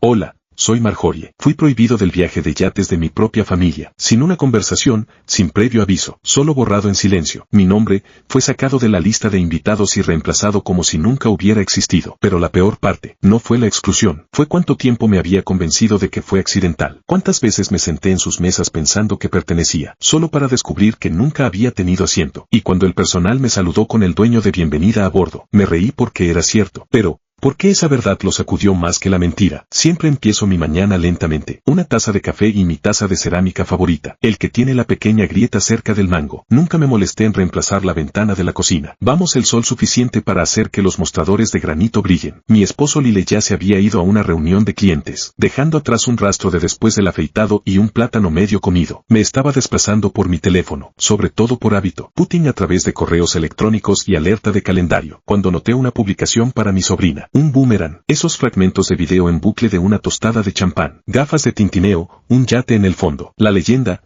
Hola, soy Marjorie. Fui prohibido del viaje de yates de mi propia familia, sin una conversación, sin previo aviso, solo borrado en silencio. Mi nombre fue sacado de la lista de invitados y reemplazado como si nunca hubiera existido. Pero la peor parte no fue la exclusión, fue cuánto tiempo me había convencido de que fue accidental. Cuántas veces me senté en sus mesas pensando que pertenecía, solo para descubrir que nunca había tenido asiento. Y cuando el personal me saludó con el dueño de bienvenida a bordo, me reí porque era cierto. Pero ¿por qué esa verdad lo sacudió más que la mentira? Siempre empiezo mi mañana lentamente. Una taza de café y mi taza de cerámica favorita, el que tiene la pequeña grieta cerca del mango. Nunca me molesté en reemplazar la ventana de la cocina. Vamos el sol suficiente para hacer que los mostradores de granito brillen. Mi esposo Lile ya se había ido a una reunión de clientes, dejando atrás un rastro de después del afeitado y un plátano medio comido. Me estaba desplazando por mi teléfono, sobre todo por hábito. Putin a través de correos electrónicos y alerta de calendario, cuando noté una publicación para mi sobrina. Un boomerang, esos fragmentos de video en bucle de una tostada de champán, gafas de tintineo, un yate en el fondo, la leyenda,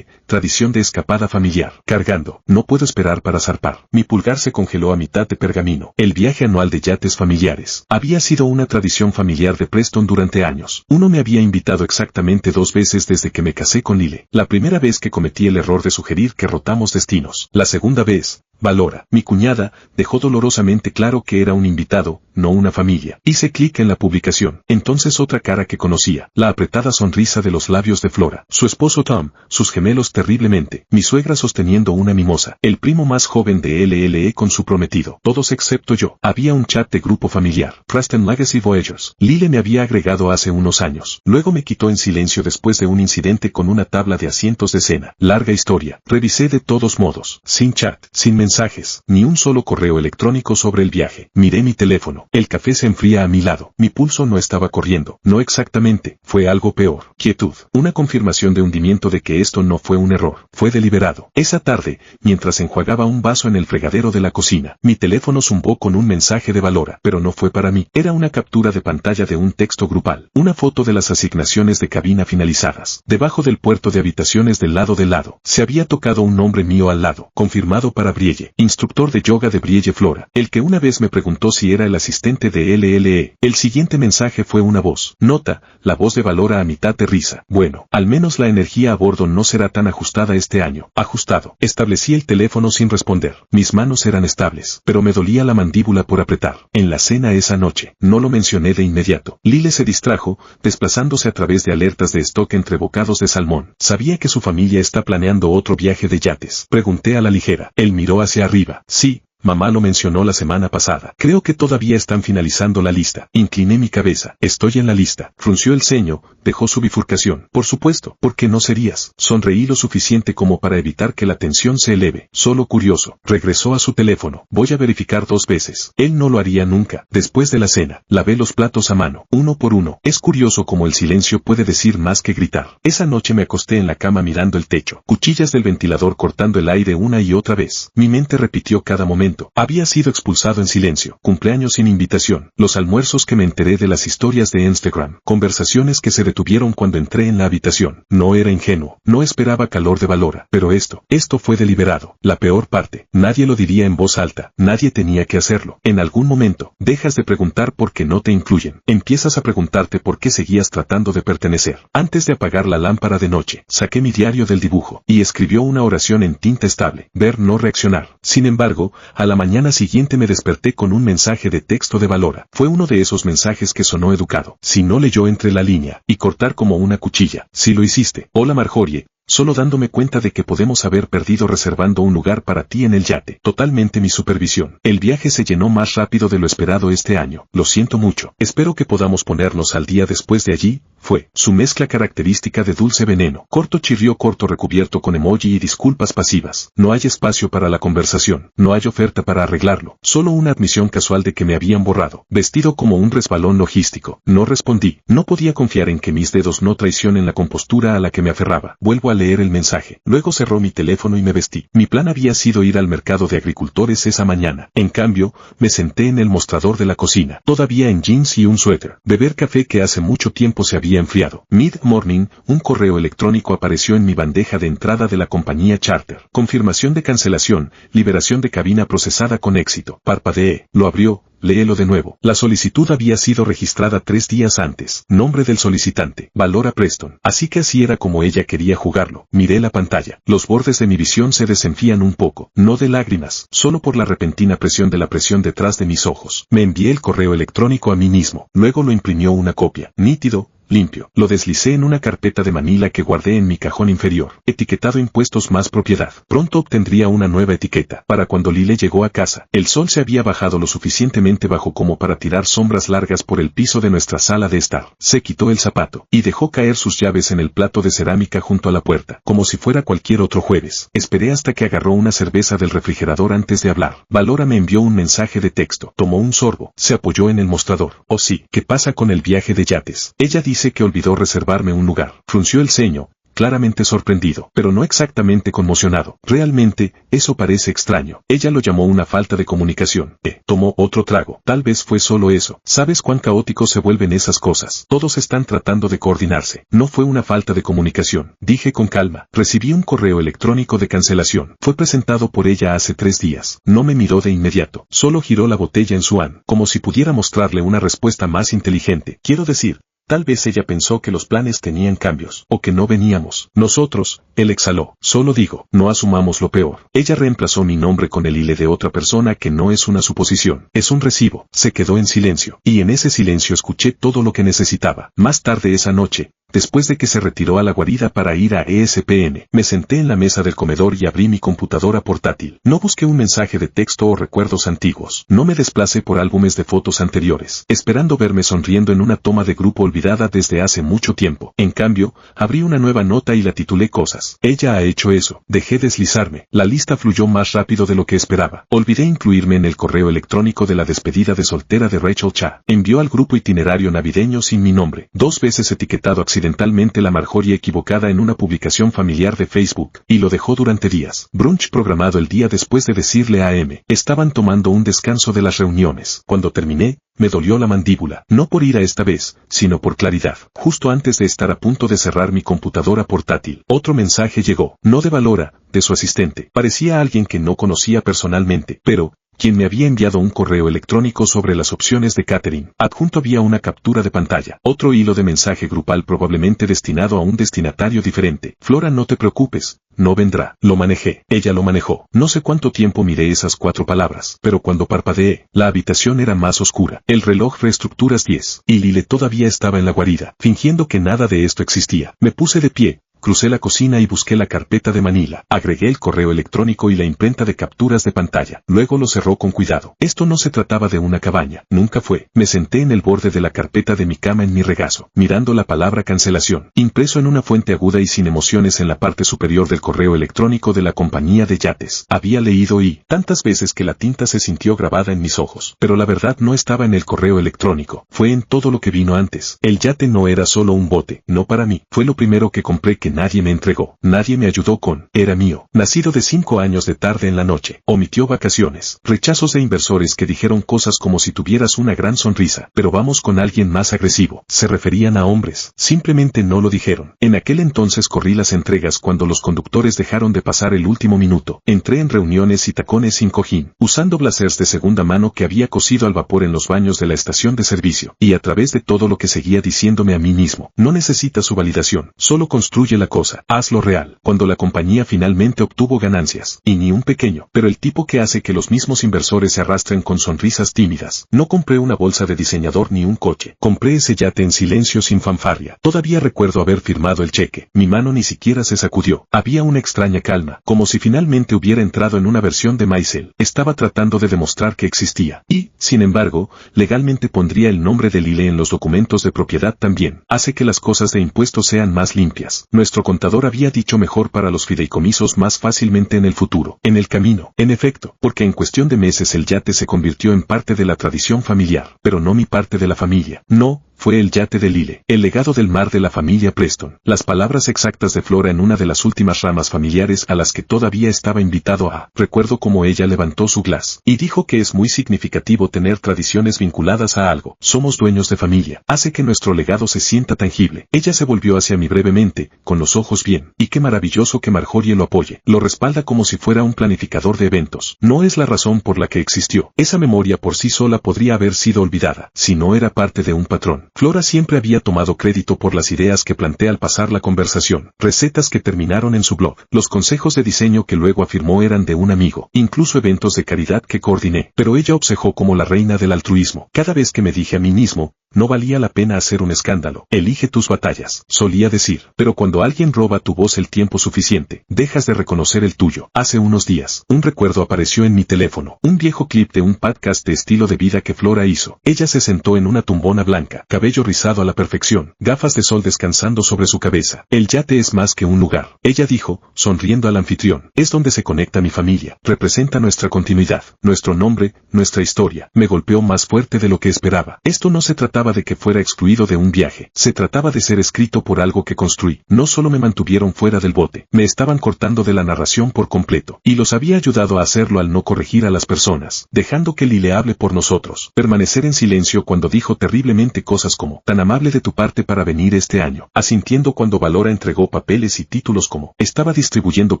tradición de escapada familiar, cargando, no puedo esperar para zarpar. Mi pulgar se congeló a mitad de pergamino. El viaje anual de yates familiares había sido una tradición familiar de Preston durante años. Uno me había invitado exactamente 2 veces desde que me casé con Lile. La primera vez que cometí el error de sugerir que rotamos destinos. La segunda vez, Valora, mi cuñada, dejó dolorosamente claro que era un invitado, no una familia. Hice clic en la publicación. Entonces otra cara que conocía, la apretada sonrisa de los labios de Flora, su esposo Tom, sus gemelos terriblemente, mi suegra sosteniendo una mimosa, el primo más joven de LLE con su prometido, todos excepto yo. Había un chat de grupo familiar, Preston Legacy Voyagers. Lile me había agregado hace unos años. Luego me quitó en silencio después de un incidente con una tabla de asientos de cena. Larga historia. Revisé de todos modos, sin chat, sin mensajes, ni un solo correo electrónico sobre el viaje. Miré mi teléfono. El café se enfría a mi lado. Mi pulso no estaba corriendo. No exactamente. Fue algo peor. Quietud. Una confirmación de hundimiento de que esto no fue un error. Fue deliberado. Esa tarde, mientras enjuagaba un vaso en el fregadero de la cocina, mi teléfono zumbó con un mensaje de Valora. Pero no fue para mí. Era una captura de pantalla de un texto grupal. Una foto de las asignaciones de cabina finalizadas. Debajo del puerto de habitaciones del lado. Se había tocado un nombre mío al lado. Confirmado para Brielle, instructor de yoga de Brielle Flora, el que una vez me preguntó si era el asistente de LLE. El siguiente mensaje fue una voz. Nota, la voz de Valora a mitad de risa. Bueno, al menos la energía a bordo no será tan ajustada este año. Ajustado. Establecí el teléfono sin responder. Mis manos eran estables, pero me dolía la mandíbula por apretar. En la cena esa noche, no lo mencioné de inmediato. Lile se distrajo, desplazándose a través de alertas de stock entre bocados de salmón. Sabía que su familia está planeando otro viaje de yates. Pregunté a la ligera. Él miró hacia arriba. Sí. Mamá lo mencionó la semana pasada. Creo que todavía están finalizando la lista. Incliné mi cabeza. Estoy en la lista. Frunció el ceño, dejó su bifurcación. Por supuesto, ¿por qué no serías? Sonreí lo suficiente como para evitar que la tensión se eleve. Solo curioso. Regresó a su teléfono. Voy a verificar 2 veces. Él no lo haría nunca. Después de la cena, lavé los platos a mano, uno por uno. Es curioso cómo el silencio puede decir más que gritar. Esa noche me acosté en la cama mirando el techo. Cuchillas del ventilador cortando el aire una y otra vez. Mi mente repitió cada momento. Había sido expulsado en silencio. Cumpleaños sin invitación. Los almuerzos que me enteré de las historias de Instagram. Conversaciones que se detuvieron cuando entré en la habitación. No era ingenuo. No esperaba calor de Valora. Pero esto fue deliberado. La peor parte. Nadie lo diría en voz alta. Nadie tenía que hacerlo. En algún momento, dejas de preguntar por qué no te incluyen. Empiezas a preguntarte por qué seguías tratando de pertenecer. Antes de apagar la lámpara de noche, saqué mi diario del dibujo y escribió una oración en tinta estable. Ver no reaccionar. Sin embargo, a la mañana siguiente me desperté con un mensaje de texto de Valora. Fue uno de esos mensajes que sonó educado. Si no leyó entre la línea, y cortar como una cuchilla. Si lo hiciste. Hola Marjorie. Solo dándome cuenta de que podemos haber perdido reservando un lugar para ti en el yate. Totalmente mi supervisión. El viaje se llenó más rápido de lo esperado este año. Lo siento mucho. Espero que podamos ponernos al día después de allí. Fue su mezcla característica de dulce veneno. Corto chirrió corto recubierto con emoji y disculpas pasivas. No hay espacio para la conversación. No hay oferta para arreglarlo. Solo una admisión casual de que me habían borrado. Vestido como un resbalón logístico. No respondí. No podía confiar en que mis dedos no traicionen la compostura a la que me aferraba. Vuelvo a leer el mensaje. Luego cerró mi teléfono y me vestí. Mi plan había sido ir al mercado de agricultores esa mañana. En cambio, me senté en el mostrador de la cocina. Todavía en jeans y un suéter. Beber café que hace mucho tiempo se había había enfriado. Mid-morning, un correo electrónico apareció en mi bandeja de entrada de la compañía charter. Confirmación de cancelación, liberación de cabina procesada con éxito. Parpadeé, lo abrió. Léelo de nuevo. La solicitud había sido registrada 3 días antes. Nombre del solicitante. Valora Preston. Así que así era como ella quería jugarlo. Miré la pantalla. Los bordes de mi visión se desenfían un poco. No de lágrimas, solo por la repentina presión de la presión detrás de mis ojos. Me envié el correo electrónico a mí mismo. Luego lo imprimió una copia. Nítido. Limpio. Lo deslicé en una carpeta de manila que guardé en mi cajón inferior. Etiquetado impuestos más propiedad. Pronto obtendría una nueva etiqueta. Para cuando Lyle llegó a casa, el sol se había bajado lo suficientemente bajo como para tirar sombras largas por el piso de nuestra sala de estar. Se quitó el zapato y dejó caer sus llaves en el plato de cerámica junto a la puerta, como si fuera cualquier otro jueves. Esperé hasta que agarró una cerveza del refrigerador antes de hablar. Valora me envió un mensaje de texto. Tomó un sorbo. Se apoyó en el mostrador. Oh sí, ¿qué pasa con el viaje de yates? Ella dice que olvidó reservarme un lugar. Frunció el ceño, claramente sorprendido, pero no exactamente conmocionado. Realmente, eso parece extraño. Ella lo llamó una falta de comunicación. Tomó otro trago. Tal vez fue solo eso. ¿Sabes cuán caóticos se vuelven esas cosas? Todos están tratando de coordinarse. No fue una falta de comunicación. Dije con calma. Recibí un correo electrónico de cancelación. Fue presentado por ella hace 3 días. No me miró de inmediato. Solo giró la botella en su an, como si pudiera mostrarle una respuesta más inteligente. Quiero decir, tal vez ella pensó que los planes tenían cambios, o que no veníamos. Nosotros, él exhaló. Solo digo, no asumamos lo peor. Ella reemplazó mi nombre con el de otra persona que no es una suposición. Es un recibo. Se quedó en silencio. Y en ese silencio escuché todo lo que necesitaba. Más tarde esa noche, después de que se retiró a la guarida para ir a ESPN, me senté en la mesa del comedor y abrí mi computadora portátil. No busqué un mensaje de texto o recuerdos antiguos. No me desplacé por álbumes de fotos anteriores, esperando verme sonriendo en una toma de grupo olvidada desde hace mucho tiempo. En cambio, abrí una nueva nota y la titulé Cosas. Ella ha hecho eso. Dejé deslizarme. La lista fluyó más rápido de lo que esperaba. Olvidé incluirme en el correo electrónico de la despedida de soltera de Rachel Cha. Envió al grupo itinerario navideño sin mi nombre, 2 veces etiquetado accidentalmente la Marjorie equivocada en una publicación familiar de Facebook, y lo dejó durante días. Brunch programado el día después de decirle a M. Estaban tomando un descanso de las reuniones. Cuando terminé, me dolió la mandíbula, no por ira esta vez, sino por claridad. Justo antes de estar a punto de cerrar mi computadora portátil, otro mensaje llegó, no de Valora, de su asistente. Parecía alguien que no conocía personalmente, pero quien me había enviado un correo electrónico sobre las opciones de catering. Adjunto había una captura de pantalla. Otro hilo de mensaje grupal probablemente destinado a un destinatario diferente. Flora, no te preocupes. No vendrá. Lo manejé. Ella lo manejó. No sé cuánto tiempo miré esas 4 palabras, pero cuando parpadeé, la habitación era más oscura. El reloj reestructuras 10. Y Lyle todavía estaba en la guarida, fingiendo que nada de esto existía. Me puse de pie. Crucé la cocina y busqué la carpeta de Manila. Agregué el correo electrónico y la imprenta de capturas de pantalla. Luego lo cerró con cuidado. Esto no se trataba de una cabaña. Nunca fue. Me senté en el borde de la carpeta de mi cama en mi regazo, mirando la palabra cancelación, impreso en una fuente aguda y sin emociones en la parte superior del correo electrónico de la compañía de yates. Había leído y tantas veces que la tinta se sintió grabada en mis ojos. Pero la verdad no estaba en el correo electrónico. Fue en todo lo que vino antes. El yate no era solo un bote. No para mí. Fue lo primero que compré que nadie me entregó, nadie me ayudó con, era mío, nacido de 5 años de tarde en la noche, omitió vacaciones, rechazos de inversores que dijeron cosas como si tuvieras una gran sonrisa, pero vamos con alguien más agresivo, se referían a hombres, simplemente no lo dijeron. En aquel entonces corrí las entregas cuando los conductores dejaron de pasar el último minuto, entré en reuniones y tacones sin cojín, usando blazers de segunda mano que había cosido al vapor en los baños de la estación de servicio, y a través de todo lo que seguía diciéndome a mí mismo, no necesitas su validación, solo construye la cosa. Hazlo real. Cuando la compañía finalmente obtuvo ganancias, y ni un pequeño, pero el tipo que hace que los mismos inversores se arrastren con sonrisas tímidas. No compré una bolsa de diseñador ni un coche. Compré ese yate en silencio sin fanfarria. Todavía recuerdo haber firmado el cheque. Mi mano ni siquiera se sacudió. Había una extraña calma, como si finalmente hubiera entrado en una versión de Maisel. Estaba tratando de demostrar que existía. Y, sin embargo, legalmente pondría el nombre de Lyle en los documentos de propiedad también. Hace que las cosas de impuestos sean más limpias. Nuestro contador había dicho mejor para los fideicomisos más fácilmente en el futuro, en el camino, en efecto, porque en cuestión de meses el yate se convirtió en parte de la tradición familiar, pero no mi parte de la familia. No, fue el yate de Lyle, el legado del mar de la familia Preston. Las palabras exactas de Flora en una de las últimas ramas familiares a las que todavía estaba invitado a. Recuerdo cómo ella levantó su glass y dijo que es muy significativo tener tradiciones vinculadas a algo. Somos dueños de familia. Hace que nuestro legado se sienta tangible. Ella se volvió hacia mí brevemente, con los ojos bien. Y qué maravilloso que Marjorie lo apoye. Lo respalda como si fuera un planificador de eventos. No es la razón por la que existió. Esa memoria por sí sola podría haber sido olvidada, si no era parte de un patrón. Flora siempre había tomado crédito por las ideas que plantea al pasar la conversación, recetas que terminaron en su blog, los consejos de diseño que luego afirmó eran de un amigo, incluso eventos de caridad que coordiné. Pero ella obsejó como la reina del altruismo. Cada vez que me dije a mí mismo, no valía la pena hacer un escándalo. Elige tus batallas, solía decir. Pero cuando alguien roba tu voz el tiempo suficiente, dejas de reconocer el tuyo. Hace unos días, un recuerdo apareció en mi teléfono. Un viejo clip de un podcast de estilo de vida que Flora hizo. Ella se sentó en una tumbona blanca, cabello rizado a la perfección, gafas de sol descansando sobre su cabeza. El yate es más que un lugar. Ella dijo, sonriendo al anfitrión. Es donde se conecta mi familia. Representa nuestra continuidad, nuestro nombre, nuestra historia. Me golpeó más fuerte de lo que esperaba. Esto no se trataba de que fuera excluido de un viaje. Se trataba de ser escrito por algo que construí. No solo me mantuvieron fuera del bote, me estaban cortando de la narración por completo. Y los había ayudado a hacerlo al no corregir a las personas, dejando que Lyle hable por nosotros. Permanecer en silencio cuando dijo terriblemente cosas como, tan amable de tu parte para venir este año. Asintiendo cuando Valora entregó papeles y títulos como, estaba distribuyendo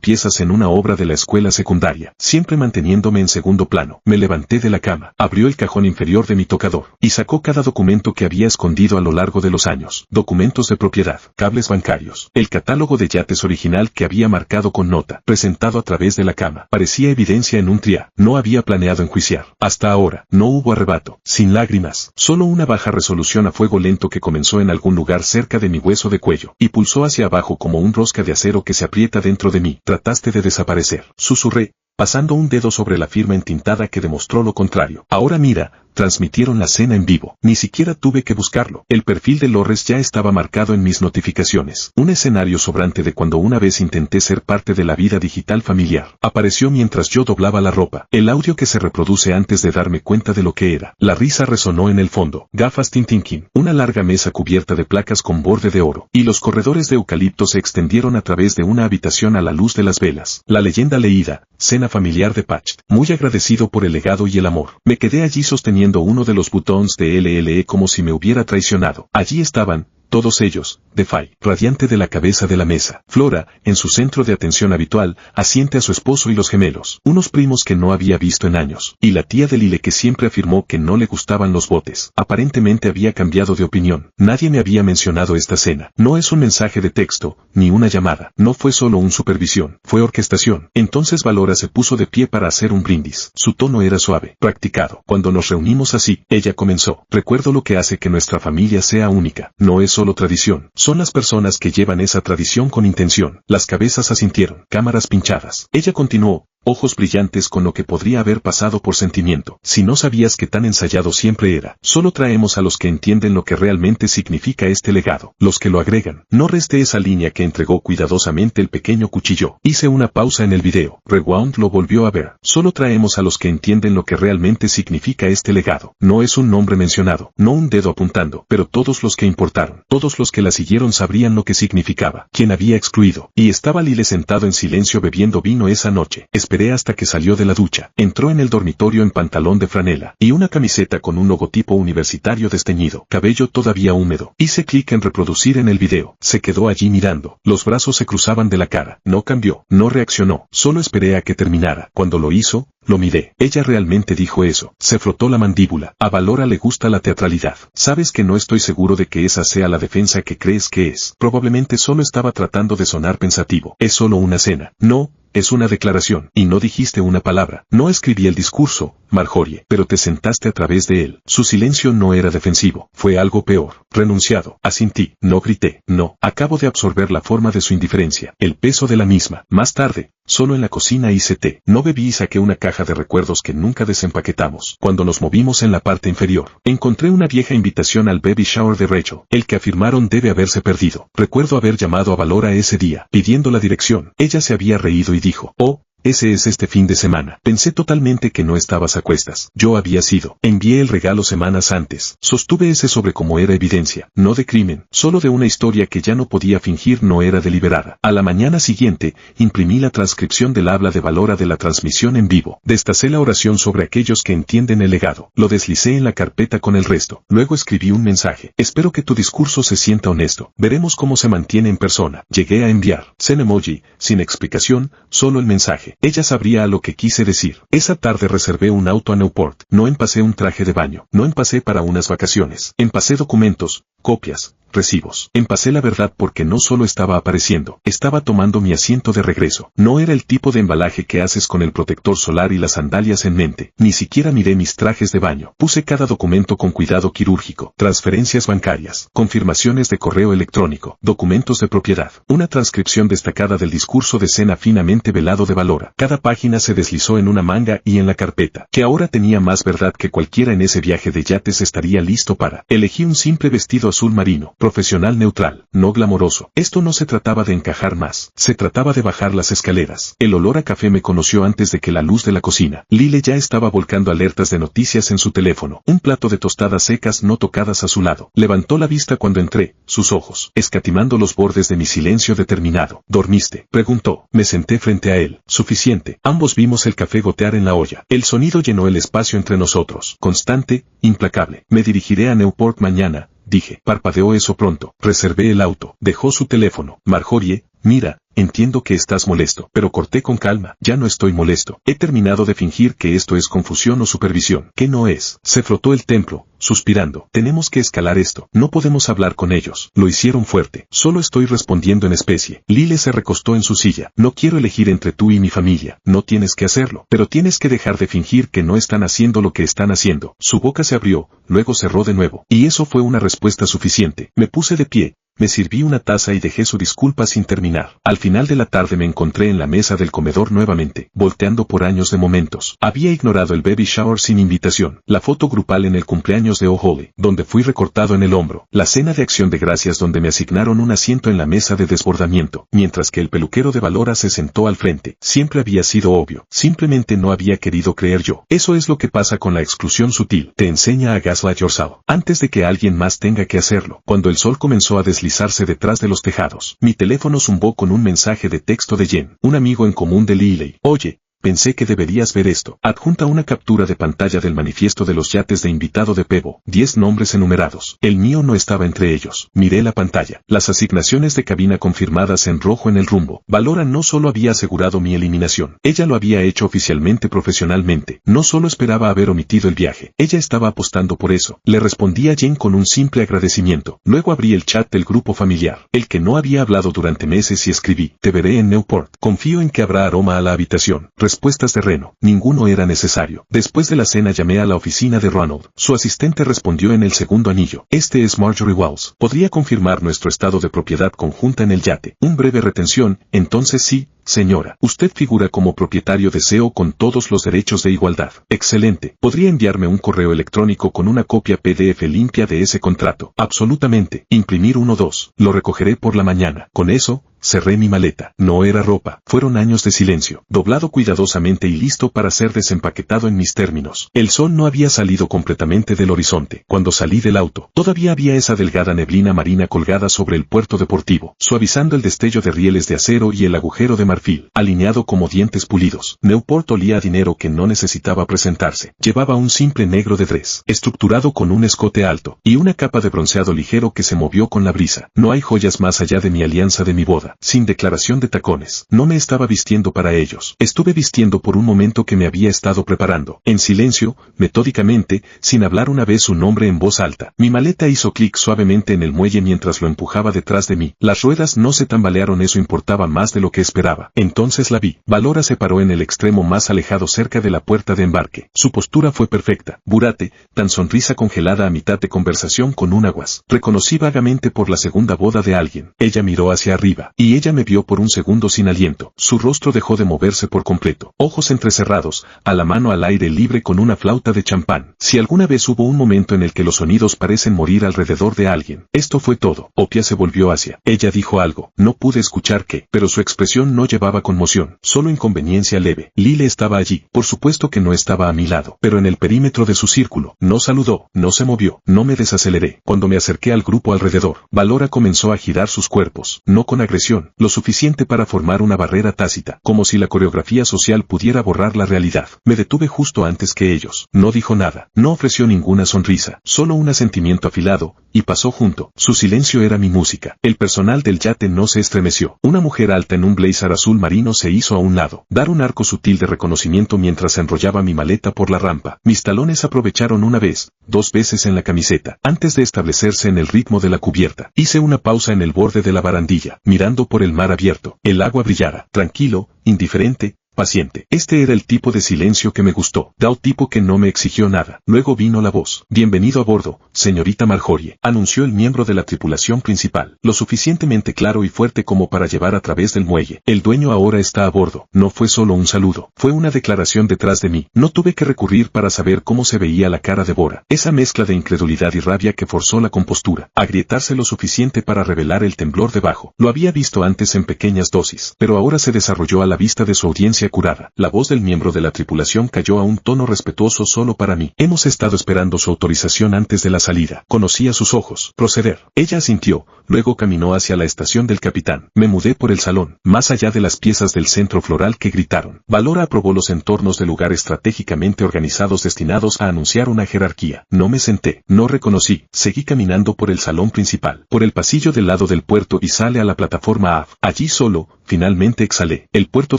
piezas en una obra de la escuela secundaria. Siempre manteniéndome en segundo plano. Me levanté de la cama, abrió el cajón inferior de mi tocador, y sacó cada documento que había escondido a lo largo de los años. Documentos de propiedad, cables bancarios, el catálogo de yates original que había marcado con nota, presentado a través de la cama. Parecía evidencia en un tria. No había planeado enjuiciar. Hasta ahora, no hubo arrebato, sin lágrimas, solo una baja resolución a fuego lento que comenzó en algún lugar cerca de mi hueso de cuello, y pulsó hacia abajo como un rosca de acero que se aprieta dentro de mí. Trataste de desaparecer, susurré, pasando un dedo sobre la firma entintada que demostró lo contrario. Ahora mira, transmitieron la cena en vivo. Ni siquiera tuve que buscarlo. El perfil de Lores ya estaba marcado en mis notificaciones. Un escenario sobrante de cuando una vez intenté ser parte de la vida digital familiar. Apareció mientras yo doblaba la ropa. El audio que se reproduce antes de darme cuenta de lo que era. La risa resonó en el fondo. Gafas Tintinkin. Una larga mesa cubierta de placas con borde de oro. Y los corredores de eucalipto se extendieron a través de una habitación a la luz de las velas. La leyenda leída. Cena familiar de Patch. Muy agradecido por el legado y el amor. Me quedé allí sosteniendo uno de los butones de LLE como si me hubiera traicionado. Allí estaban, todos ellos, Defy, radiante de la cabeza de la mesa. Flora, en su centro de atención habitual, asiente a su esposo y los gemelos, unos primos que no había visto en años, y la tía de Lyle que siempre afirmó que no le gustaban los botes. Aparentemente había cambiado de opinión. Nadie me había mencionado esta cena. No es un mensaje de texto, ni una llamada. No fue solo un supervisión, fue orquestación. Entonces Valora se puso de pie para hacer un brindis. Su tono era suave, practicado. Cuando nos reunimos así, ella comenzó. Recuerdo lo que hace que nuestra familia sea única. No es solo tradición, son las personas que llevan esa tradición con intención. Las cabezas asintieron, cámaras pinchadas. Ella continuó, ojos brillantes con lo que podría haber pasado por sentimiento. Si no sabías que tan ensayado siempre era, solo traemos a los que entienden lo que realmente significa este legado, los que lo agregan. No resté esa línea que entregó cuidadosamente el pequeño cuchillo. Hice una pausa en el video. Rewound lo volvió a ver. Solo traemos a los que entienden lo que realmente significa este legado. No es un nombre mencionado, no un dedo apuntando, pero todos los que importaron, todos los que la siguieron sabrían lo que significaba. Quien había excluido. Y estaba Lyle sentado en silencio bebiendo vino esa noche. Esperé hasta que salió de la ducha. Entró en el dormitorio en pantalón de franela y una camiseta con un logotipo universitario desteñido, cabello todavía húmedo. Hice clic en reproducir en el video. Se quedó allí mirando. Los brazos se cruzaban de la cara. No cambió, no reaccionó. Solo esperé a que terminara. Cuando lo hizo, lo miré. Ella realmente dijo eso. Se frotó la mandíbula. A Valora le gusta la teatralidad. Sabes que no estoy seguro de que esa sea la defensa que crees que es. Probablemente solo estaba tratando de sonar pensativo. Es solo una cena. No. Es una declaración, y no dijiste una palabra. No escribí el discurso, Marjorie, pero te sentaste a través de él. Su silencio no era defensivo, fue algo peor. Renunciado. Asintí. No grité. No. Acabo de absorber la forma de su indiferencia, el peso de la misma. Más tarde, solo en la cocina hice té. No bebí y saqué una caja de recuerdos que nunca desempaquetamos. Cuando nos movimos en la parte inferior, encontré una vieja invitación al baby shower de Rachel. El que afirmaron debe haberse perdido. Recuerdo haber llamado a Valora ese día, pidiendo la dirección. Ella se había reído y dijo, oh, ese es este fin de semana. Pensé totalmente que no estabas a cuestas. Yo había sido. Envié el regalo semanas antes. Sostuve ese sobre como era evidencia, no de crimen, solo de una historia que ya no podía fingir no era deliberada. A la mañana siguiente, imprimí la transcripción del habla de Valora de la transmisión en vivo. Destacé la oración sobre aquellos que entienden el legado. Lo deslicé en la carpeta con el resto. Luego escribí un mensaje. Espero que tu discurso se sienta honesto. Veremos cómo se mantiene en persona. Llegué a enviar. Sin emoji, sin explicación, solo el mensaje. Ella sabría a lo que quise decir. Esa tarde reservé un auto a Newport. No empacé un traje de baño. No empacé para unas vacaciones. Empacé documentos, copias, recibos. Empacé la verdad porque no solo estaba apareciendo, estaba tomando mi asiento de regreso. No era el tipo de embalaje que haces con el protector solar y las sandalias en mente. Ni siquiera miré mis trajes de baño. Puse cada documento con cuidado quirúrgico. Transferencias bancarias, confirmaciones de correo electrónico, documentos de propiedad. Una transcripción destacada del discurso de cena finamente velado de Valora. Cada página se deslizó en una manga y en la carpeta, que ahora tenía más verdad que cualquiera en ese viaje de yates estaría listo para. Elegí un simple vestido azul marino, profesional neutral, no glamoroso. Esto no se trataba de encajar más, se trataba de bajar las escaleras. El olor a café me conoció antes de que la luz de la cocina. Lile ya estaba volcando alertas de noticias en su teléfono. Un plato de tostadas secas no tocadas a su lado. Levantó la vista cuando entré, sus ojos, escatimando los bordes de mi silencio determinado. ¿Dormiste?, preguntó. Me senté frente a él. Suficiente. Ambos vimos el café gotear en la olla. El sonido llenó el espacio entre nosotros. Constante, implacable. Me dirigiré a Newport mañana, dije. Parpadeó eso pronto. Reservé el auto. Dejó su teléfono. Marjorie, mira, entiendo que estás molesto, pero corté con calma. Ya no estoy molesto. He terminado de fingir que esto es confusión o supervisión. ¿Qué no es? Se frotó el templo, suspirando. Tenemos que escalar esto. No podemos hablar con ellos. Lo hicieron fuerte. Solo estoy respondiendo en especie. Lile se recostó en su silla. No quiero elegir entre tú y mi familia. No tienes que hacerlo. Pero tienes que dejar de fingir que no están haciendo lo que están haciendo. Su boca se abrió, luego cerró de nuevo. Y eso fue una respuesta suficiente. Me puse de pie. Me sirví una taza y dejé su disculpa sin terminar. Al final de la tarde me encontré en la mesa del comedor nuevamente, volteando por años de momentos. Había ignorado el baby shower sin invitación, la foto grupal en el cumpleaños de O'Holly, donde fui recortado en el hombro, la cena de acción de gracias donde me asignaron un asiento en la mesa de desbordamiento, mientras que el peluquero de Valora se sentó al frente. Siempre había sido obvio, simplemente no había querido creer yo. Eso es lo que pasa con la exclusión sutil, te enseña a gaslight yourself, antes de que alguien más tenga que hacerlo. Cuando el sol comenzó a deslizarse detrás de los tejados, mi teléfono zumbó con un mensaje de texto de Jen, un amigo en común de Liley. Oye, pensé que deberías ver esto. Adjunta una captura de pantalla del manifiesto de los yates de invitado de Pebo. 10 nombres enumerados. El mío no estaba entre ellos. Miré la pantalla. Las asignaciones de cabina confirmadas en rojo en el rumbo. Valora no solo había asegurado mi eliminación. Ella lo había hecho oficialmente profesionalmente. No solo esperaba haber omitido el viaje. Ella estaba apostando por eso. Le respondí a Jen con un simple agradecimiento. Luego abrí el chat del grupo familiar, el que no había hablado durante meses, y escribí: te veré en Newport. Confío en que habrá aroma a la habitación. Respuestas de Reno. Ninguno era necesario. Después de la cena llamé a la oficina de Ronald. Su asistente respondió en el segundo anillo. Este es Marjorie Walls. ¿Podría confirmar nuestro estado de propiedad conjunta en el yate? Un breve retención. Entonces sí, señora. Usted figura como propietario de SEO con todos los derechos de igualdad. Excelente. ¿Podría enviarme un correo electrónico con una copia PDF limpia de ese contrato? Absolutamente. Imprimir 1-2. Lo recogeré por la mañana. Con eso, cerré mi maleta. No era ropa. Fueron años de silencio, doblado cuidadosamente y listo para ser desempaquetado en mis términos. El sol no había salido completamente del horizonte. Cuando salí del auto, todavía había esa delgada neblina marina colgada sobre el puerto deportivo, suavizando el destello de rieles de acero y el agujero de marfil, alineado como dientes pulidos. Newport olía a dinero que no necesitaba presentarse. Llevaba un simple negro de dress, estructurado con un escote alto, y una capa de bronceado ligero que se movió con la brisa. No hay joyas más allá de mi alianza de mi boda. Sin declaración de tacones. No me estaba vistiendo para ellos. Estuve vistiendo por un momento que me había estado preparando. En silencio, metódicamente, sin hablar una vez su nombre en voz alta. Mi maleta hizo clic suavemente en el muelle mientras lo empujaba detrás de mí. Las ruedas no se tambalearon, eso importaba más de lo que esperaba. Entonces la vi. Valora se paró en el extremo más alejado cerca de la puerta de embarque. Su postura fue perfecta. Burate, tan sonrisa congelada a mitad de conversación con un aguas. Reconocí vagamente por la segunda boda de alguien. Ella miró hacia arriba. Y ella me vio por un segundo sin aliento. Su rostro dejó de moverse por completo. Ojos entrecerrados, a la mano al aire libre con una flauta de champán. Si alguna vez hubo un momento en el que los sonidos parecen morir alrededor de alguien, esto fue todo. Opia se volvió hacia. Ella dijo algo. No pude escuchar qué, pero su expresión no llevaba conmoción, solo inconveniencia leve. Lyle estaba allí. Por supuesto que no estaba a mi lado, pero en el perímetro de su círculo. No saludó, no se movió, no me desaceleré. Cuando me acerqué al grupo alrededor, Valora comenzó a girar sus cuerpos, no con agresión, lo suficiente para formar una barrera tácita, como si la coreografía social pudiera borrar la realidad. Me detuve justo antes que ellos. No dijo nada, no ofreció ninguna sonrisa, solo un asentimiento afilado, y pasó junto. Su silencio era mi música. El personal del yate no se estremeció. Una mujer alta en un blazer azul marino se hizo a un lado, dar un arco sutil de reconocimiento mientras enrollaba mi maleta por la rampa. Mis talones aprovecharon una vez, 2 veces en la camiseta, antes de establecerse en el ritmo de la cubierta. Hice una pausa en el borde de la barandilla, mirando por el mar abierto. El agua brillara, tranquilo, indiferente, paciente. Este era el tipo de silencio que me gustó, tal tipo que no me exigió nada. Luego vino la voz. Bienvenido a bordo, señorita Marjorie, anunció el miembro de la tripulación principal, lo suficientemente claro y fuerte como para llevar a través del muelle. El dueño ahora está a bordo. No fue solo un saludo, fue una declaración detrás de mí. No tuve que recurrir para saber cómo se veía la cara de Bora, esa mezcla de incredulidad y rabia que forzó la compostura, agrietarse lo suficiente para revelar el temblor debajo. Lo había visto antes en pequeñas dosis, pero ahora se desarrolló a la vista de su audiencia curada. La voz del miembro de la tripulación cayó a un tono respetuoso solo para mí. Hemos estado esperando su autorización antes de la salida. Conocía sus ojos. Proceder. Ella asintió, luego caminó hacia la estación del capitán. Me mudé por el salón, más allá de las piezas del centro floral que gritaron. Valora aprobó los entornos de lugar estratégicamente organizados destinados a anunciar una jerarquía. No me senté, no reconocí, seguí caminando por el salón principal, por el pasillo del lado del puerto y sale a la plataforma A. Allí solo, finalmente exhalé. El puerto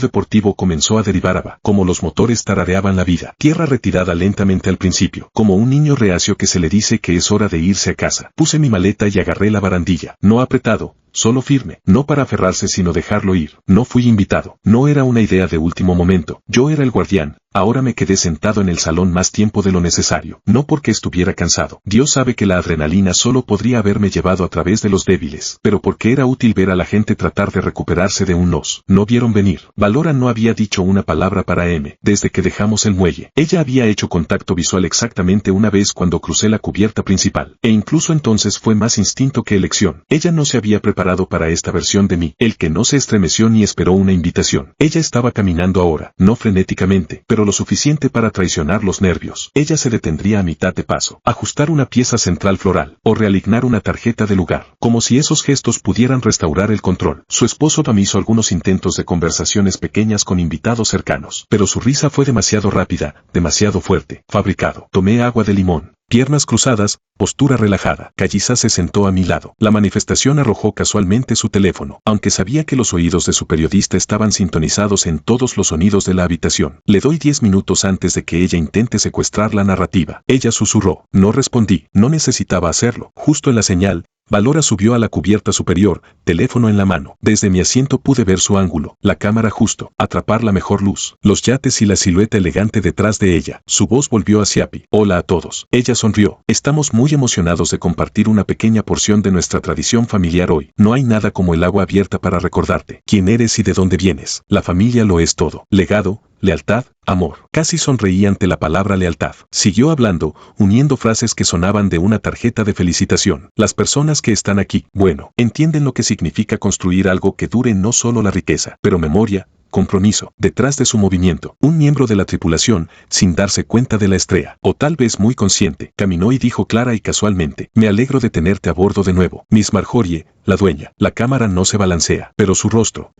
deportivo comenzó a derivar como los motores tarareaban la vida. Tierra retirada lentamente al principio, como un niño reacio que se le dice que es hora de irse a casa. Puse mi maleta y agarré la barandilla. No apretado, solo firme, no para aferrarse sino dejarlo ir. No fui invitado, no era una idea de último momento. Yo era el guardián. Ahora me quedé sentado en el salón más tiempo de lo necesario, no porque estuviera cansado. Dios sabe que la adrenalina solo podría haberme llevado a través de los débiles, pero porque era útil ver a la gente tratar de recuperarse de un nos. No vieron venir. Valora no había dicho una palabra para M. Desde que dejamos el muelle. Ella había hecho contacto visual exactamente una vez cuando crucé la cubierta principal, e incluso entonces fue más instinto que elección. Ella no se había preparado para esta versión de mí, el que no se estremeció ni esperó una invitación. Ella estaba caminando ahora, no frenéticamente, pero lo suficiente para traicionar los nervios. Ella se detendría a mitad de paso, ajustar una pieza central floral, o realignar una tarjeta de lugar, como si esos gestos pudieran restaurar el control. Su esposo también hizo algunos intentos de conversaciones pequeñas con invitados cercanos, pero su risa fue demasiado rápida, demasiado fuerte, fabricado. Tomé agua de limón. Piernas cruzadas, postura relajada. Calliza se sentó a mi lado. La manifestación arrojó casualmente su teléfono, aunque sabía que los oídos de su periodista estaban sintonizados en todos los sonidos de la habitación. Le doy 10 minutos antes de que ella intente secuestrar la narrativa. Ella susurró. No respondí. No necesitaba hacerlo. Justo en la señal, Valora subió a la cubierta superior, teléfono en la mano. Desde mi asiento pude ver su ángulo, la cámara justo, atrapar la mejor luz, los yates y la silueta elegante detrás de ella. Su voz volvió hacia Pi. Hola a todos. Ella sonrió. Estamos muy emocionados de compartir una pequeña porción de nuestra tradición familiar hoy. No hay nada como el agua abierta para recordarte quién eres y de dónde vienes. La familia lo es todo. Legado, lealtad, amor. Casi sonreí ante la palabra lealtad. Siguió hablando, uniendo frases que sonaban de una tarjeta de felicitación. Las personas que están aquí, bueno, entienden lo que significa construir algo que dure no solo la riqueza, pero memoria, compromiso. Detrás de su movimiento, un miembro de la tripulación, sin darse cuenta de la estrella, o tal vez muy consciente, caminó y dijo clara y casualmente, me alegro de tenerte a bordo de nuevo. Miss Marjorie, la dueña. La cámara no se balancea, pero su rostro,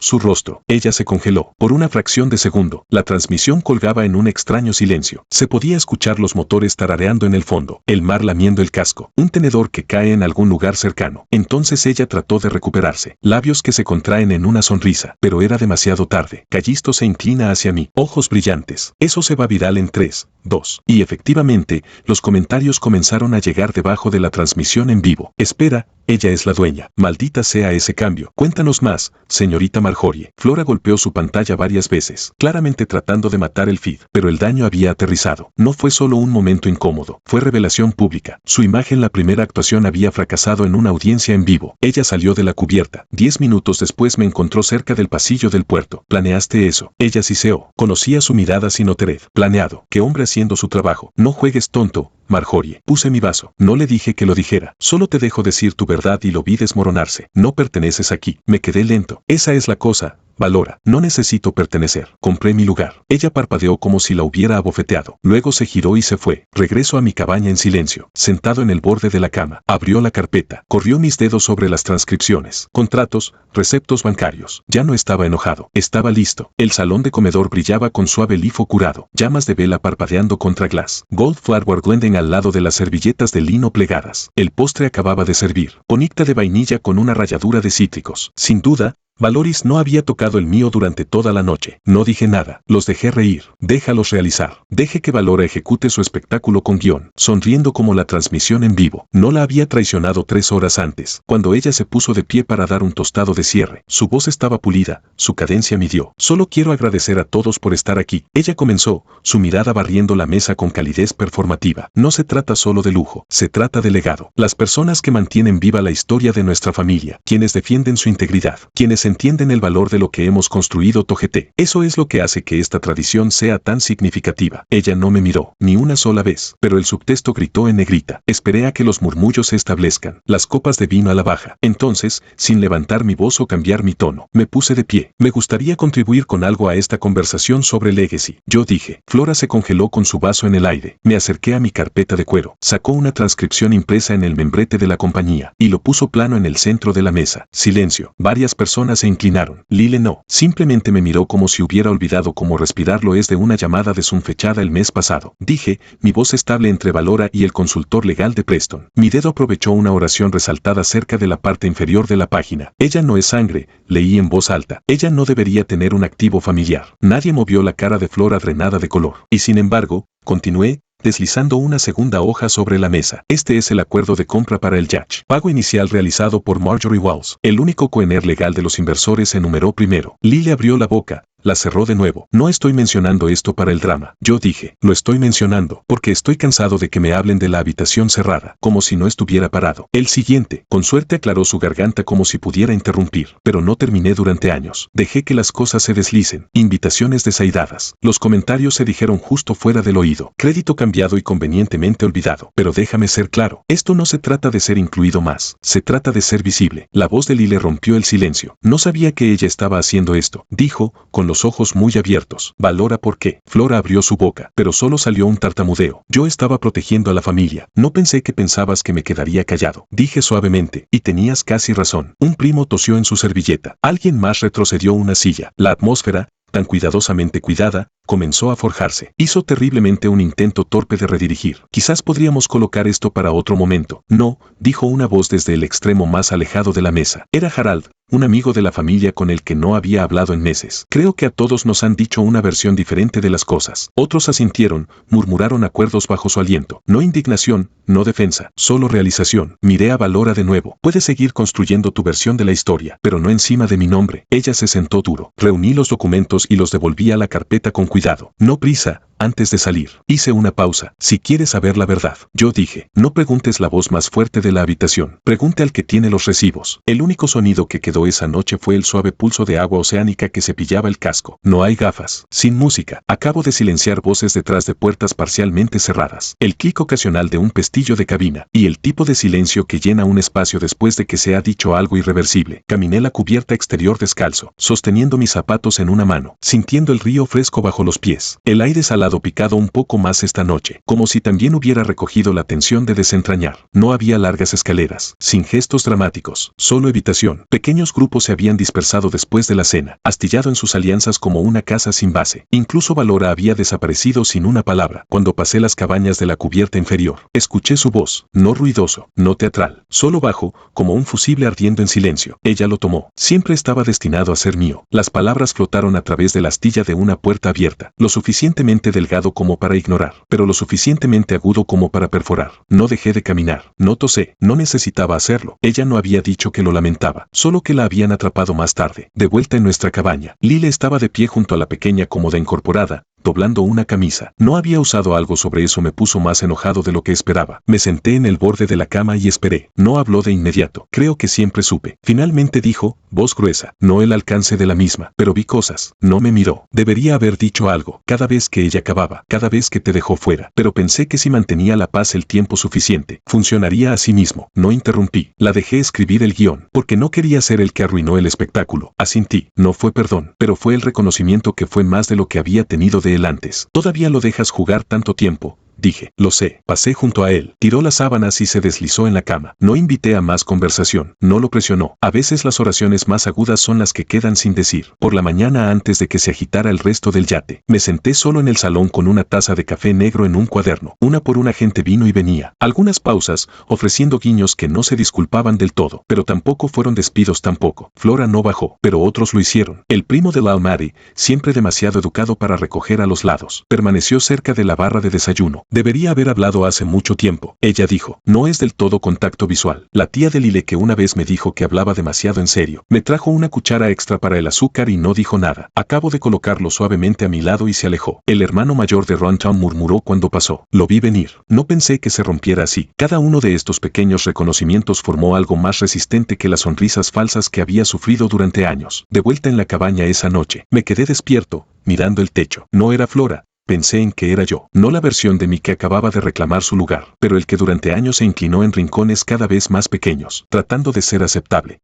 su rostro. Ella se congeló. Por una fracción de segundo, la transmisión colgaba en un extraño silencio. Se podía escuchar los motores tarareando en el fondo, el mar lamiendo el casco, un tenedor que cae en algún lugar cercano. Entonces ella trató de recuperarse, labios que se contraen en una sonrisa, pero era demasiado tarde. Callisto se inclina hacia mí, ojos brillantes. Eso se va viral en 3, 2. Y efectivamente, los comentarios comenzaron a llegar debajo de la transmisión en vivo. Espera, ella es la dueña. Maldita sea ese cambio. Cuéntanos más, señorita Marjorie. Flora golpeó su pantalla varias veces, claramente tratando de matar el feed, pero el daño había aterrizado. No fue solo un momento incómodo, fue revelación pública. Su imagen, la primera actuación, había fracasado en una audiencia en vivo. Ella salió de la cubierta. 10 minutos después me encontró cerca del pasillo del puerto. ¿Planeaste eso? Ella siseó. Conocía su mirada sin otered. Planeado. ¿Qué hombre haciendo su trabajo? No juegues tonto, Marjorie. Puse mi vaso. No le dije que lo dijera. Solo te dejo decir tu verdad y lo vi desmoronarse. No perteneces aquí. Me quedé lento. Esa es la cosa, Valora, no necesito pertenecer. Compré mi lugar. Ella parpadeó como si la hubiera abofeteado. Luego se giró y se fue. Regreso a mi cabaña en silencio. Sentado en el borde de la cama. Abrió la carpeta. Corrió mis dedos sobre las transcripciones. Contratos, receptos bancarios. Ya no estaba enojado. Estaba listo. El salón de comedor brillaba con suave lifo curado. Llamas de vela parpadeando contra glass. Gold Flower Glendon al lado de las servilletas de lino plegadas. El postre acababa de servir. Conita de vainilla con una ralladura de cítricos. Sin duda, Valoris no había tocado el mío durante toda la noche. No dije nada. Los dejé reír. Déjalos realizar. Deje que Valora ejecute su espectáculo con guión, sonriendo como la transmisión en vivo. No la había traicionado 3 horas antes, cuando ella se puso de pie para dar un tostado de cierre. Su voz estaba pulida, su cadencia midió. Solo quiero agradecer a todos por estar aquí. Ella comenzó, su mirada barriendo la mesa con calidez performativa. No se trata solo de lujo, se trata de legado. Las personas que mantienen viva la historia de nuestra familia, quienes defienden su integridad, quienes entienden el valor de lo que hemos construido TGT. Eso es lo que hace que esta tradición sea tan significativa. Ella no me miró, ni una sola vez, pero el subtexto gritó en negrita. Esperé a que los murmullos se establezcan, las copas de vino a la baja. Entonces, sin levantar mi voz o cambiar mi tono, me puse de pie. Me gustaría contribuir con algo a esta conversación sobre Legacy. Yo dije. Flora se congeló con su vaso en el aire. Me acerqué a mi carpeta de cuero. Sacó una transcripción impresa en el membrete de la compañía, y lo puso plano en el centro de la mesa. Silencio. Varias personas se inclinaron. Lile no. Simplemente me miró como si hubiera olvidado cómo respirarlo es de una llamada de Zoom fechada el mes pasado. Dije, mi voz estable entre Valora y el consultor legal de Preston. Mi dedo aprovechó una oración resaltada cerca de la parte inferior de la página. Ella no es sangre, leí en voz alta. Ella no debería tener un activo familiar. Nadie movió la cara de Flora drenada de color. Y sin embargo, continué, deslizando una segunda hoja sobre la mesa. Este es el acuerdo de compra para el yacht. Pago inicial realizado por Marjorie Walls. El único cohener legal de los inversores se enumeró primero. Lily abrió la boca. La cerró de nuevo. No estoy mencionando esto para el drama. Yo dije, lo estoy mencionando, porque estoy cansado de que me hablen de la habitación cerrada, como si no estuviera parado. El siguiente, con suerte aclaró su garganta como si pudiera interrumpir, pero no terminé durante años. Dejé que las cosas se deslicen. Invitaciones desaidadas. Los comentarios se dijeron justo fuera del oído. Crédito cambiado y convenientemente olvidado. Pero déjame ser claro, esto no se trata de ser incluido más, se trata de ser visible. La voz de Lile rompió el silencio. No sabía que ella estaba haciendo esto, dijo, con los ojos muy abiertos. Valora por qué. Flora abrió su boca, pero solo salió un tartamudeo. Yo estaba protegiendo a la familia. No pensé que pensabas que me quedaría callado. Dije suavemente, y tenías casi razón. Un primo tosió en su servilleta. Alguien más retrocedió una silla. La atmósfera, tan cuidadosamente cuidada, comenzó a forjarse. Hizo terriblemente un intento torpe de redirigir. Quizás podríamos colocar esto para otro momento. No, dijo una voz desde el extremo más alejado de la mesa. Era Harald, un amigo de la familia con el que no había hablado en meses. Creo que a todos nos han dicho una versión diferente de las cosas. Otros asintieron, murmuraron acuerdos bajo su aliento. No indignación, no defensa, solo realización. Miré a Valora de nuevo. Puedes seguir construyendo tu versión de la historia, pero no encima de mi nombre. Ella se sentó duro. Reuní los documentos y los devolví a la carpeta con cuidado. No prisa. Antes de salir, hice una pausa. Si quieres saber la verdad, yo dije, no preguntes la voz más fuerte de la habitación. Pregunte al que tiene los recibos. El único sonido que quedó esa noche fue el suave pulso de agua oceánica que cepillaba el casco. No hay gafas. Sin música. Acabo de silenciar voces detrás de puertas parcialmente cerradas. El clic ocasional de un pestillo de cabina. Y el tipo de silencio que llena un espacio después de que se ha dicho algo irreversible. Caminé la cubierta exterior descalzo, sosteniendo mis zapatos en una mano, sintiendo el río fresco bajo los pies. El aire salado picado un poco más esta noche, como si también hubiera recogido la tensión de desentrañar. No había largas escaleras, sin gestos dramáticos, solo evitación. Pequeños grupos se habían dispersado después de la cena, astillado en sus alianzas como una casa sin base. Incluso Valora había desaparecido sin una palabra. Cuando pasé las cabañas de la cubierta inferior, escuché su voz, no ruidoso, no teatral, solo bajo, como un fusible ardiendo en silencio. Ella lo tomó. Siempre estaba destinado a ser mío. Las palabras flotaron a través de la astilla de una puerta abierta, lo suficientemente delgado como para ignorar, pero lo suficientemente agudo como para perforar. No dejé de caminar, no tosé, no necesitaba hacerlo. Ella no había dicho que lo lamentaba, solo que la habían atrapado más tarde. De vuelta en nuestra cabaña, Lile estaba de pie junto a la pequeña cómoda incorporada, doblando una camisa. No había usado algo sobre eso, me puso más enojado de lo que esperaba. Me senté en el borde de la cama y esperé. No habló de inmediato. Creo que siempre supe. Finalmente dijo, voz gruesa, no el alcance de la misma, pero vi cosas. No me miró. Debería haber dicho algo. Cada vez que ella acababa, cada vez que te dejó fuera. Pero pensé que si mantenía la paz el tiempo suficiente, funcionaría a sí mismo. No interrumpí. La dejé escribir el guión, porque no quería ser el que arruinó el espectáculo. Asintí. No fue perdón, pero fue el reconocimiento que fue más de lo que había tenido de él antes. Todavía lo dejas jugar tanto tiempo. Dije, lo sé. Pasé junto a él, tiró las sábanas y se deslizó en la cama. No invité a más conversación, no lo presionó. A veces las oraciones más agudas son las que quedan sin decir. Por la mañana, antes de que se agitara el resto del yate, me senté solo en el salón con una taza de café negro en un cuaderno. Una por una gente vino y venía. Algunas pausas, ofreciendo guiños que no se disculpaban del todo, pero tampoco fueron despidos tampoco. Flora no bajó, pero otros lo hicieron. El primo de la Almari, siempre demasiado educado para recoger a los lados, permaneció cerca de la barra de desayuno. Debería haber hablado hace mucho tiempo. Ella dijo, no es del todo contacto visual. La tía de Lile que una vez me dijo que hablaba demasiado en serio. Me trajo una cuchara extra para el azúcar y no dijo nada. Acabo de colocarlo suavemente a mi lado y se alejó. El hermano mayor de Runtown murmuró cuando pasó. Lo vi venir. No pensé que se rompiera así. Cada uno de estos pequeños reconocimientos formó algo más resistente que las sonrisas falsas que había sufrido durante años. De vuelta en la cabaña esa noche, me quedé despierto, mirando el techo. No era Flora. Pensé en que era yo, no la versión de mí que acababa de reclamar su lugar, pero el que durante años se inclinó en rincones cada vez más pequeños, tratando de ser aceptable,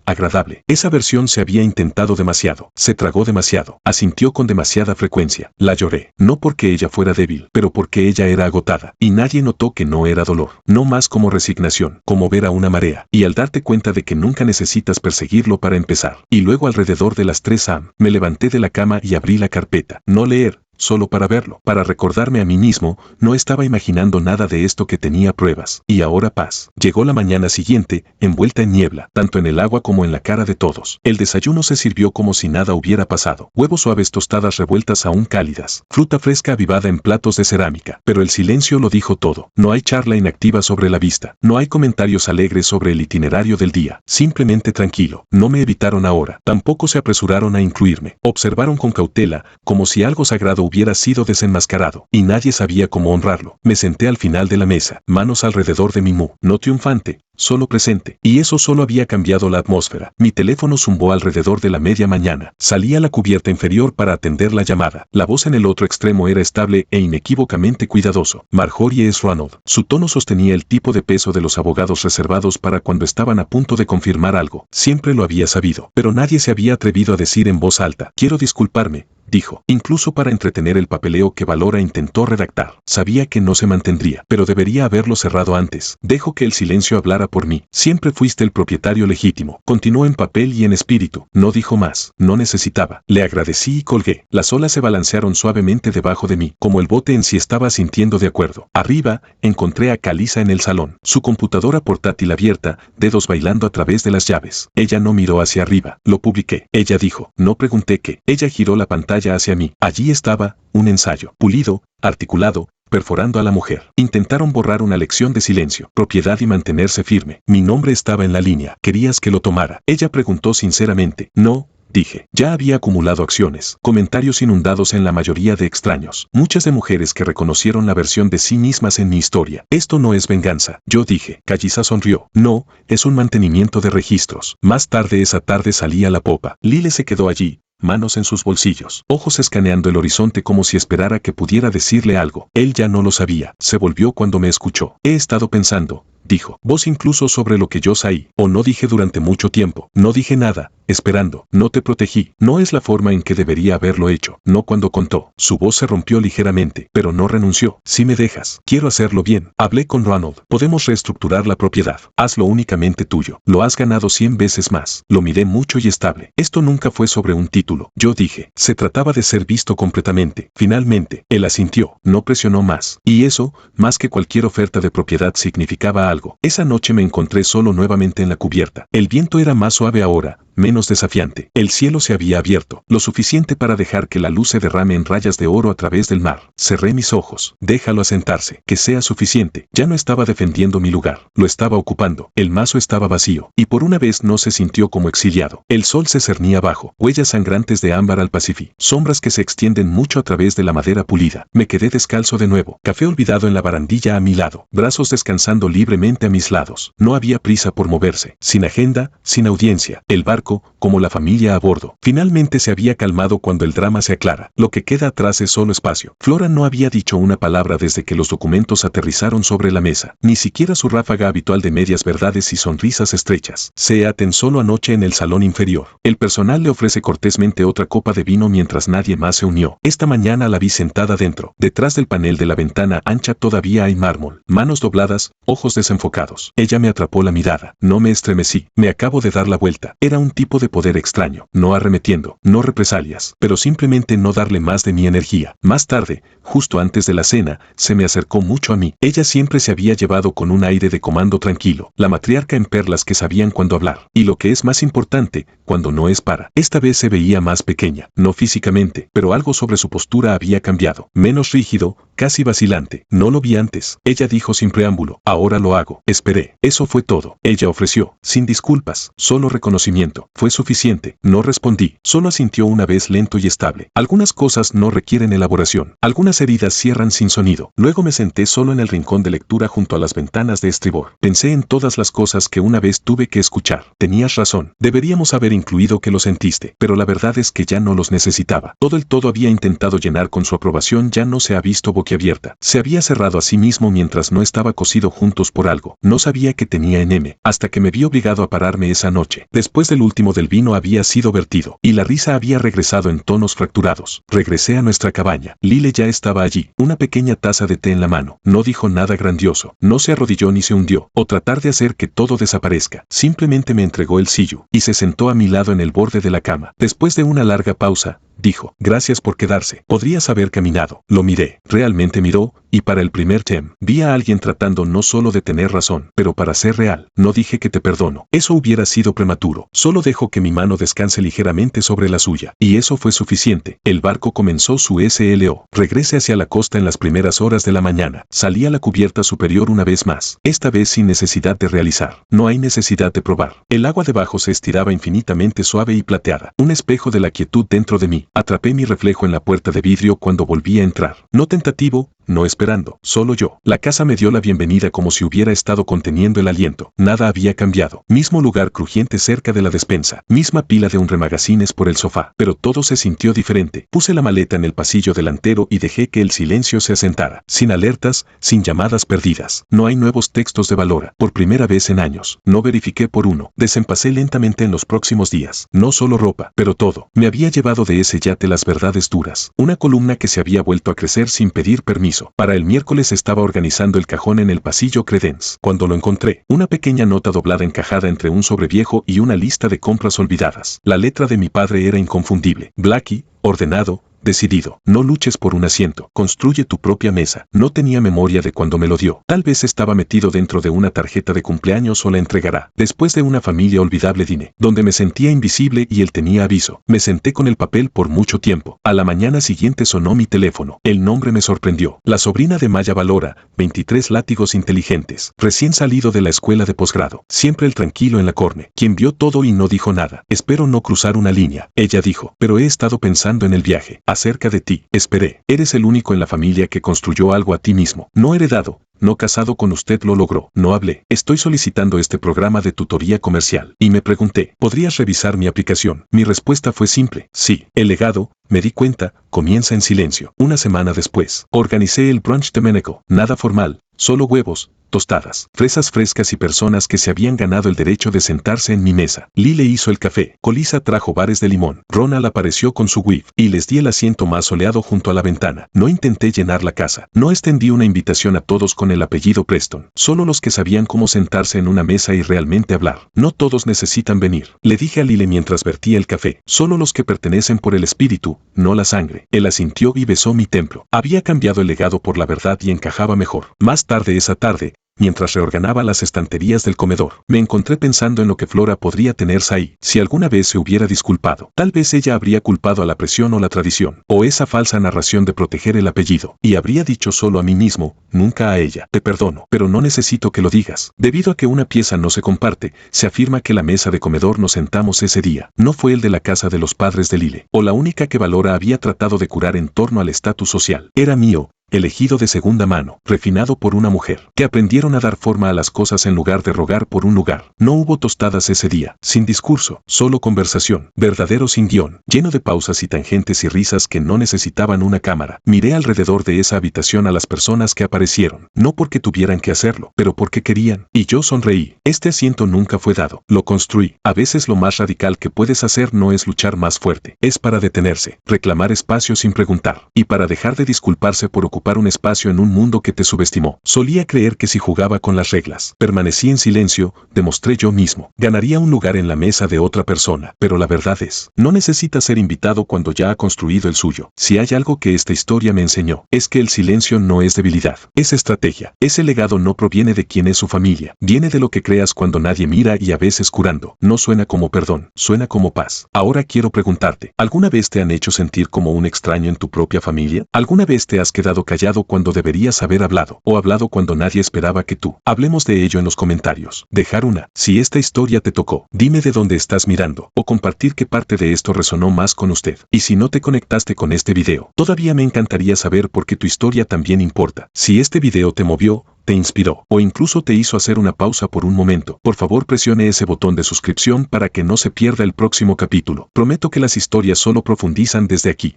agradable. Esa versión se había intentado demasiado, se tragó demasiado, asintió con demasiada frecuencia. La lloré, no porque ella fuera débil, pero porque ella era agotada, y nadie notó que no era dolor, no más como resignación, como ver a una marea, y al darte cuenta de que nunca necesitas perseguirlo para empezar. Y luego alrededor de las 3 am, me levanté de la cama y abrí la carpeta. No leer, solo para verlo, para recordarme a mí mismo, no estaba imaginando nada de esto que tenía pruebas. Y ahora paz. Llegó la mañana siguiente, envuelta en niebla, tanto en el agua como en la cara de todos. El desayuno se sirvió como si nada hubiera pasado. Huevos suaves, tostadas revueltas aún cálidas, fruta fresca avivada en platos de cerámica. Pero el silencio lo dijo todo. No hay charla inactiva sobre la vista. No hay comentarios alegres sobre el itinerario del día. Simplemente tranquilo. No me evitaron ahora. Tampoco se apresuraron a incluirme. Observaron con cautela, como si algo sagrado hubiera sido desenmascarado, y nadie sabía cómo honrarlo. Me senté al final de la mesa, manos alrededor de mi mu, no triunfante, solo presente. Y eso solo había cambiado la atmósfera. Mi teléfono zumbó alrededor de la media mañana. Salí a la cubierta inferior para atender la llamada. La voz en el otro extremo era estable e inequívocamente cuidadoso. Marjorie S. Ronald. Su tono sostenía el tipo de peso de los abogados reservados para cuando estaban a punto de confirmar algo. Siempre lo había sabido, pero nadie se había atrevido a decir en voz alta, quiero disculparme, dijo, incluso para entretener el papeleo que Valora intentó redactar. Sabía que no se mantendría, pero debería haberlo cerrado antes. Dejo que el silencio hablara por mí. Siempre fuiste el propietario legítimo. Continuó en papel y en espíritu. No dijo más. No necesitaba. Le agradecí y colgué. Las olas se balancearon suavemente debajo de mí, como el bote en sí estaba sintiendo de acuerdo. Arriba, encontré a Calisa en el salón. Su computadora portátil abierta, dedos bailando a través de las llaves. Ella no miró hacia arriba. Lo publiqué. Ella dijo. No pregunté qué. Ella giró la pantalla hacia mí. Allí estaba, un ensayo, pulido, articulado, perforando a la mujer. Intentaron borrar una lección de silencio, propiedad y mantenerse firme. Mi nombre estaba en la línea. ¿Querías que lo tomara? Ella preguntó sinceramente. No, dije. Ya había acumulado acciones, comentarios inundados en la mayoría de extraños. Muchas de mujeres que reconocieron la versión de sí mismas en mi historia. Esto no es venganza. Yo dije. Calisa sonrió. No, es un mantenimiento de registros. Más tarde esa tarde salí a la popa. Lile se quedó allí, manos en sus bolsillos, ojos escaneando el horizonte como si esperara que pudiera decirle algo. Él ya no lo sabía. Se volvió cuando me escuchó. He estado pensando, dijo. Vos incluso sobre lo que yo sabía, o no dije durante mucho tiempo. No dije nada, esperando. No te protegí. No es la forma en que debería haberlo hecho. No cuando contó. Su voz se rompió ligeramente, pero no renunció. Si me dejas, quiero hacerlo bien. Hablé con Ronald. Podemos reestructurar la propiedad. Hazlo únicamente tuyo. Lo has ganado 100 veces más. Lo miré mucho y estable. Esto nunca fue sobre un título. Yo dije. Se trataba de ser visto completamente. Finalmente, él asintió. No presionó más. Y eso, más que cualquier oferta de propiedad, significaba algo. Esa noche me encontré solo nuevamente en la cubierta. El viento era más suave ahora, menos desafiante. El cielo se había abierto, lo suficiente para dejar que la luz se derrame en rayas de oro a través del mar. Cerré mis ojos. Déjalo asentarse, que sea suficiente. Ya no estaba defendiendo mi lugar, lo estaba ocupando. El mazo estaba vacío, y por una vez no se sintió como exiliado. El sol se cernía abajo, huellas sangrantes de ámbar al Pacífico, sombras que se extienden mucho a través de la madera pulida. Me quedé descalzo de nuevo, café olvidado en la barandilla a mi lado, brazos descansando libremente a mis lados. No había prisa por moverse, sin agenda, sin audiencia. El barco, como la familia a bordo, finalmente se había calmado cuando el drama se aclara. Lo que queda atrás es solo espacio. Flora no había dicho una palabra desde que los documentos aterrizaron sobre la mesa, ni siquiera su ráfaga habitual de medias verdades y sonrisas estrechas. Se aten solo anoche en el salón inferior. El personal le ofrece cortésmente otra copa de vino mientras nadie más se unió. Esta mañana la vi sentada dentro. Detrás del panel de la ventana ancha todavía hay mármol, manos dobladas, ojos desenfocados. Ella me atrapó la mirada. No me estremecí. Me acabo de dar la vuelta. Era un tipo de poder extraño. No arremetiendo, no represalias, pero simplemente no darle más de mi energía. Más tarde, justo antes de la cena, se me acercó mucho a mí. Ella siempre se había llevado con un aire de comando tranquilo, la matriarca en perlas que sabían cuándo hablar, y lo que es más importante, cuando no es para. Esta vez se veía más pequeña, no físicamente, pero algo sobre su postura había cambiado, menos rígido, casi vacilante. No lo vi antes, ella dijo sin preámbulo. Ahora lo hago. Esperé. Eso fue todo. Ella ofreció, sin disculpas, solo reconocimiento. Fue suficiente. No respondí, solo asintió una vez lento y estable. Algunas cosas no requieren elaboración. Algunas heridas cierran sin sonido. Luego me senté solo en el rincón de lectura junto a las ventanas de estribor. Pensé en todas las cosas que una vez tuve que escuchar. Tenías razón. Deberíamos haber incluido que lo sentiste, pero la verdad es que ya no los necesitaba. Todo había intentado llenar con su aprobación ya no se ha visto boquiabierta. Se había cerrado a sí mismo mientras no estaba cosido juntos por algo. No sabía que tenía en M, hasta que me vi obligado a pararme esa noche. Después del último del vino había sido vertido, y la risa había regresado en tonos fracturados. Regresé a nuestra cabaña. Lile ya estaba allí, una pequeña taza de té en la mano. No dijo nada grandioso, no se arrodilló ni se hundió, o tratar de hacer que todo desaparezca. Simplemente me entregó el sillo, y se sentó a mi lado en el borde de la cama. Después de una larga pausa, dijo, gracias por quedarse. Podrías haber caminado. Lo miré. Realmente miró, y para el primer tem, vi a alguien tratando no solo de tener razón, pero para ser real. No dije que te perdono. Eso hubiera sido prematuro. Solo dejo que mi mano descanse ligeramente sobre la suya. Y eso fue suficiente. El barco comenzó su SLO. Regresé hacia la costa en las primeras horas de la mañana. Salí a la cubierta superior una vez más. Esta vez sin necesidad de realizar. No hay necesidad de probar. El agua debajo se estiraba infinitamente suave y plateada. Un espejo de la quietud dentro de mí. Atrapé mi reflejo en la puerta de vidrio cuando volví a entrar. No tentativo, no esperando, solo yo. La casa me dio la bienvenida como si hubiera estado conteniendo el aliento. Nada había cambiado. Mismo lugar crujiente cerca de la despensa. Misma pila de magazines por el sofá. Pero todo se sintió diferente. Puse la maleta en el pasillo delantero y dejé que el silencio se asentara. Sin alertas, sin llamadas perdidas. No hay nuevos textos de Valora. Por primera vez en años. No verifiqué por uno. Desempacé lentamente en los próximos días. No solo ropa, pero todo. Me había llevado de ese yate las verdades duras. Una columna que se había vuelto a crecer sin pedir permiso. Para el miércoles estaba organizando el cajón en el pasillo Credence. Cuando lo encontré, una pequeña nota doblada encajada entre un sobreviejo y una lista de compras olvidadas. La letra de mi padre era inconfundible. Blackie, ordenado, decidido. No luches por un asiento. Construye tu propia mesa. No tenía memoria de cuando me lo dio. Tal vez estaba metido dentro de una tarjeta de cumpleaños o la entregará. Después de una familia olvidable dine, donde me sentía invisible y él tenía aviso. Me senté con el papel por mucho tiempo. A la mañana siguiente sonó mi teléfono. El nombre me sorprendió. La sobrina de Maya Valora, 23 látigos inteligentes. Recién salido de la escuela de posgrado. Siempre el tranquilo en la corne. Quien vio todo y no dijo nada. Espero no cruzar una línea. Ella dijo, pero he estado pensando en el viaje. Acerca de ti. Esperé. Eres el único en la familia que construyó algo a ti mismo. No heredado. No casado con usted lo logró. No hablé. Estoy solicitando este programa de tutoría comercial. Y me pregunté, ¿podrías revisar mi aplicación? Mi respuesta fue simple. Sí. El legado, me di cuenta, comienza en silencio. Una semana después, organicé el brunch de Meneco. Nada formal. Solo huevos, tostadas, fresas frescas y personas que se habían ganado el derecho de sentarse en mi mesa. Lile hizo el café, Colisa trajo bares de limón, Ronald apareció con su whiff, y les di el asiento más soleado junto a la ventana. No intenté llenar la casa, no extendí una invitación a todos con el apellido Preston, solo los que sabían cómo sentarse en una mesa y realmente hablar. No todos necesitan venir, le dije a Lile mientras vertía el café, solo los que pertenecen por el espíritu, no la sangre. Él asintió y besó mi templo. Había cambiado el legado por la verdad y encajaba mejor. Más tarde esa tarde, mientras reorganaba las estanterías del comedor. Me encontré pensando en lo que Flora podría tenerse ahí, si alguna vez se hubiera disculpado. Tal vez ella habría culpado a la presión o la tradición, o esa falsa narración de proteger el apellido, y habría dicho solo a mí mismo, nunca a ella: te perdono, pero no necesito que lo digas. Debido a que una pieza no se comparte, se afirma que la mesa de comedor nos sentamos ese día no fue el de la casa de los padres de Lile, o la única que Valora había tratado de curar en torno al estatus social. Era mío, elegido de segunda mano, refinado por una mujer, que aprendieron a dar forma a las cosas en lugar de rogar por un lugar. No hubo tostadas ese día, sin discurso, solo conversación, verdadero sin guión, lleno de pausas y tangentes y risas que no necesitaban una cámara. Miré alrededor de esa habitación a las personas que aparecieron, no porque tuvieran que hacerlo, pero porque querían, y yo sonreí. Este asiento nunca fue dado, lo construí. A veces lo más radical que puedes hacer no es luchar más fuerte, es para detenerse, reclamar espacio sin preguntar, y para dejar de disculparse por ocupar un espacio en un mundo que te subestimó. Solía creer que si jugaba con las reglas, permanecí en silencio, demostré yo mismo, ganaría un lugar en la mesa de otra persona. Pero la verdad es, no necesita ser invitado cuando ya ha construido el suyo. Si hay algo que esta historia me enseñó, es que el silencio no es debilidad, es estrategia. Ese legado no proviene de quien es su familia, viene de lo que creas cuando nadie mira, y a veces curando. No suena como perdón, suena como paz. Ahora quiero preguntarte, ¿alguna vez te han hecho sentir como un extraño en tu propia familia? ¿Alguna vez te has quedado callado cuando deberías haber hablado, o hablado cuando nadie esperaba que tú? Hablemos de ello en los comentarios. Dejar una, si esta historia te tocó, dime de dónde estás mirando, o compartir qué parte de esto resonó más con usted. Y si no te conectaste con este video, todavía me encantaría saber por qué tu historia también importa. Si este video te movió, te inspiró, o incluso te hizo hacer una pausa por un momento, por favor presione ese botón de suscripción para que no se pierda el próximo capítulo. Prometo que las historias solo profundizan desde aquí.